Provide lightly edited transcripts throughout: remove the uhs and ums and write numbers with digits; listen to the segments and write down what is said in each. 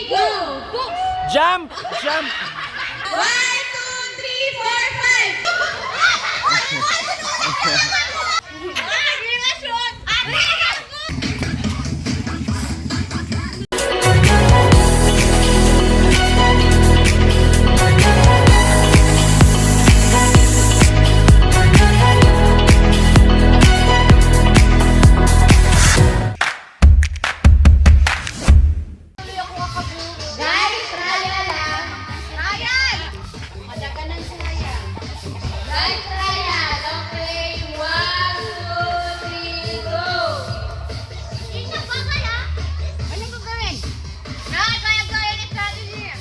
go! Go! Jump! Jump! 1, 2, 3, 4, 5! Guys, trial lang. Trial! Madaga ng trial. Guys, trial. Okay, 1, 2, 3, go! Isa pa kaya? Anong gagawin? Kaya ulit natin niya.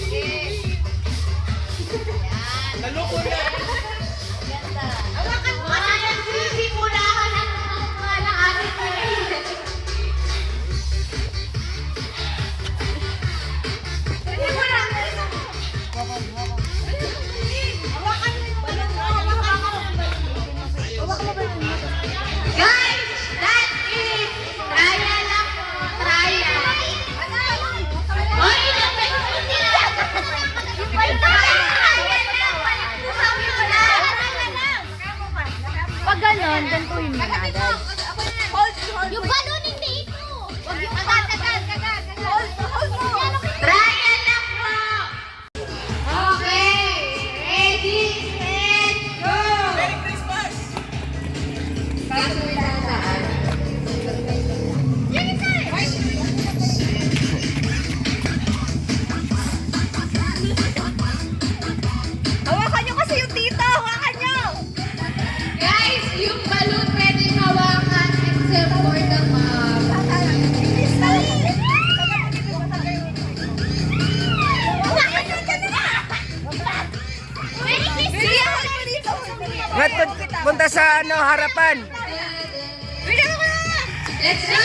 Yan. Naloko na! Ganda. Hawakan mo na yan. Simulahan ang mga amin mo. Guys, that is trial lang po. Trial. Oy, Pag ganon, gantuhin mo na agad. yung balon hindi ito. Huwag yung agad. Trial lang po. Okay. Ready, set, go. Merry Christmas! Kaso ilalaan. Hawakan nyo kasi yung tito! Hawakan nyo! Guys, yung balon pwedeng hawakan except for the mom. Punta sa harapan. Let's go!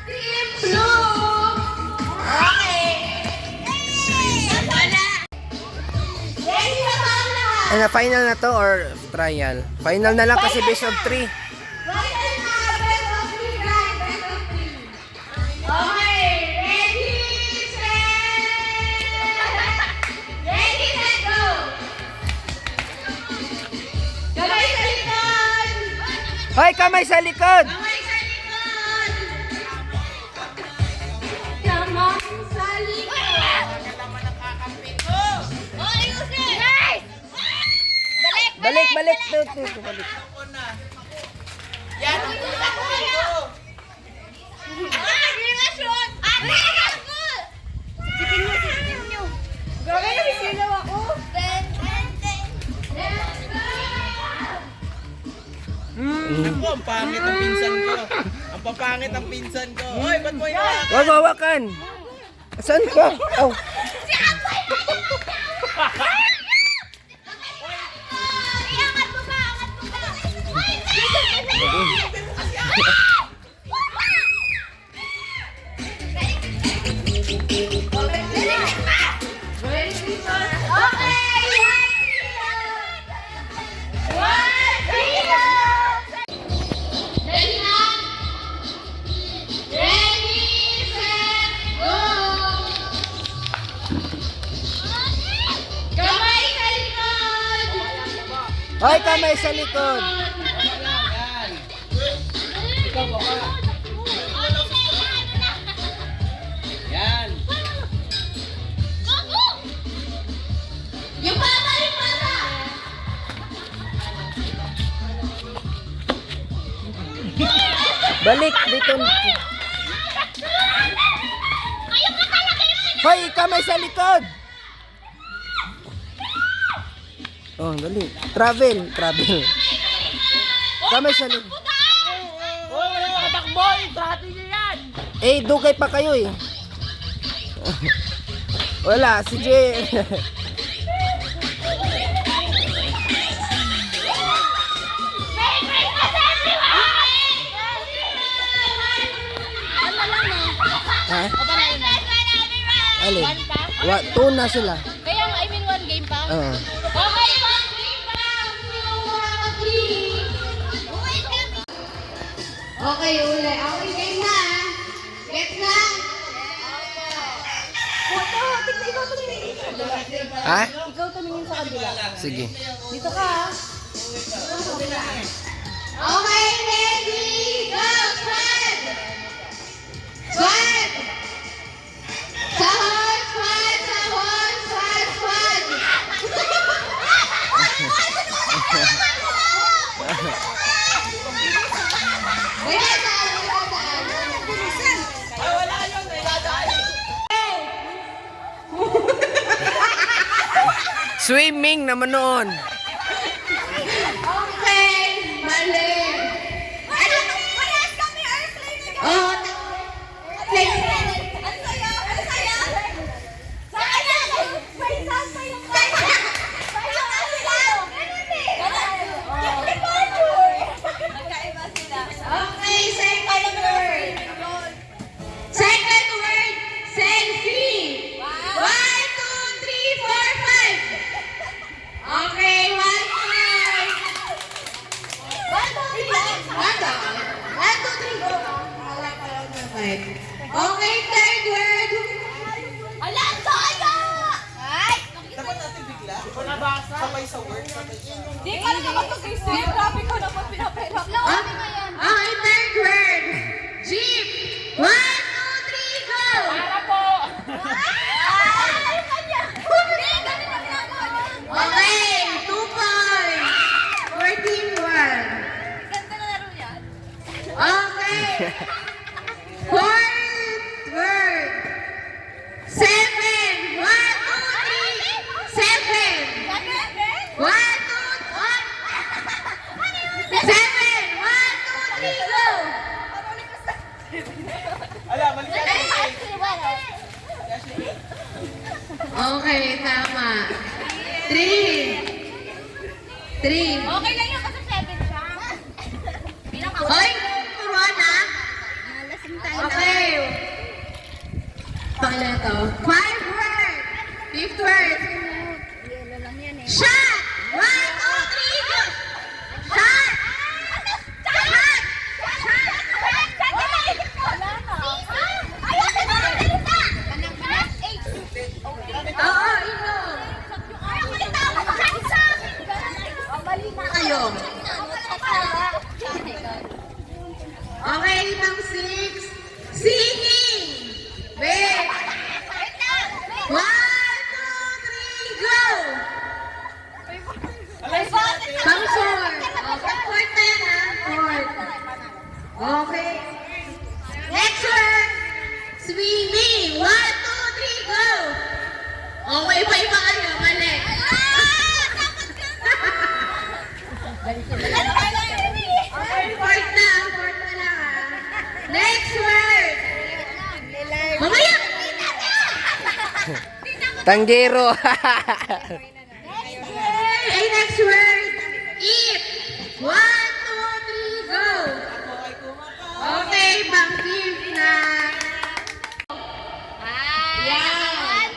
Team Blue! Okay! Wala! Ready na ba ang lahat? Ano, final na to or trial? Final na lang kasi best of 3. Final na! Best of three, guys! Best of three. Okay! Ready, set, go! Kamay sa likod! Hoy, kamay sa likod! Kamay sa likod! Kamay sa likod! Oh, ayusin! Guys! Balik. Balik. Yan ang tulad ko kayo! Relasyon! Relasyon! Sipin nyo! Gawin na sisilaw ako! Ako, ang pangit ang pinsan ko. Ang papangit ang pinsan ko. Hoy, ba't mo hinawakan? Huwag hawakan. Saan ka? Oh. Iangat mo ba? Hoy, kamay sa likod. Yan. Yung pata, yung pata! Balik dito. Hoy, kamay sa likod. Oh, dali. Travel. Kamay sa likod. Hoy, wala ka takbo. Trati niya yan. Eh, dugay pa kayo eh. Wala, si Jay. Ha? Alin? Two na sila. Kaya I mean one game pa? Oo. Okay, one game pa! Okay, uli. Okay, game na. Get na. Ito, tignan, ikaw tumingin. Ha? Ikaw tumingin sa kabila. Sige. Dito ka, ha? Okay, ready, go, squad! Squad! Sahod, squad, sahod, squad, squad! Wala saan, wala saan. Ay, wala yun. May dadaan. Swimming naman noon. Okay, mali. Ano? Parehas kami, airplane na Oh, Ang saya! Ang saya! Sa kanya! May sasa yung kanya! Yung ano lang! Yung departure! Magkaiba sila. okay, second word. Second word, selfie. 1, 2, 3, 4, 5. Okay, 1, 2, 3, go. Okay, third word. Ala, ang saya! Ay! Dapat natin bigla. Sabay sa word. Di ka lang makapag-isip. Grabe ko naman pinapahirap. Okay, third word. Jeep. 1, 2, 3, go. Para po! Ay! Ang kanya! Hindi! Ganun na ginagawa niya. Okay, 2 points. For team 1. Ganda na laro niya. Okay. Fourth word. 7. 1, 2, 3. 7. 1, 2, 7. 1, 2, 3, go. Ala, mali ka na. Okay, tama. 3. 3. Okay lang yung kasi 7 siya. Bilang ako. Hoy, turuan na. Okay. Pangalan to. 5 word. 5th word. Shot. 1, 2, 3, go. Shot. Oo, inom. Kayo. Okay, itong 6. Singing. Wait. 1, 2, 3, go. Pang 4. Okay, 4 na yan, ha? 4. Okay. Next word. Swimming. 1, 2, 3, go. Okay, iba-iba kayo. Mali. Okay, 4th na. 4th na lang, ha? Next word. Mamaya. Tanggero. Ay, next word. Eat. 1, 2, 3, go. Okay, pang 5th na. Yan.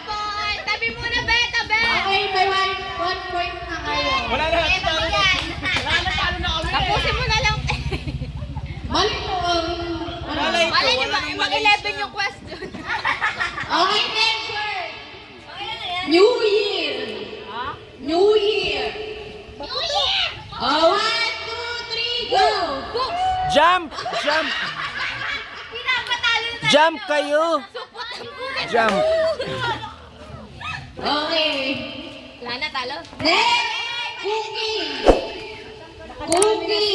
Tabi muna, be! Tabi! Okay, may 1 point na kayo. Wala na. Wala na, talo na kami. Tapusin mo na lang. Mali po ang... Wala ito. Malay niyo, Wala na yung mag-11 yung question. Okay, next word. New Year. New Year. Oh, 1, 2, 3, go. Jump! Jump! Pinapatalo na. Jump kayo! Supot ang buhay. Jump! Okay. Wala na, talo. Next, cooking. Cooking.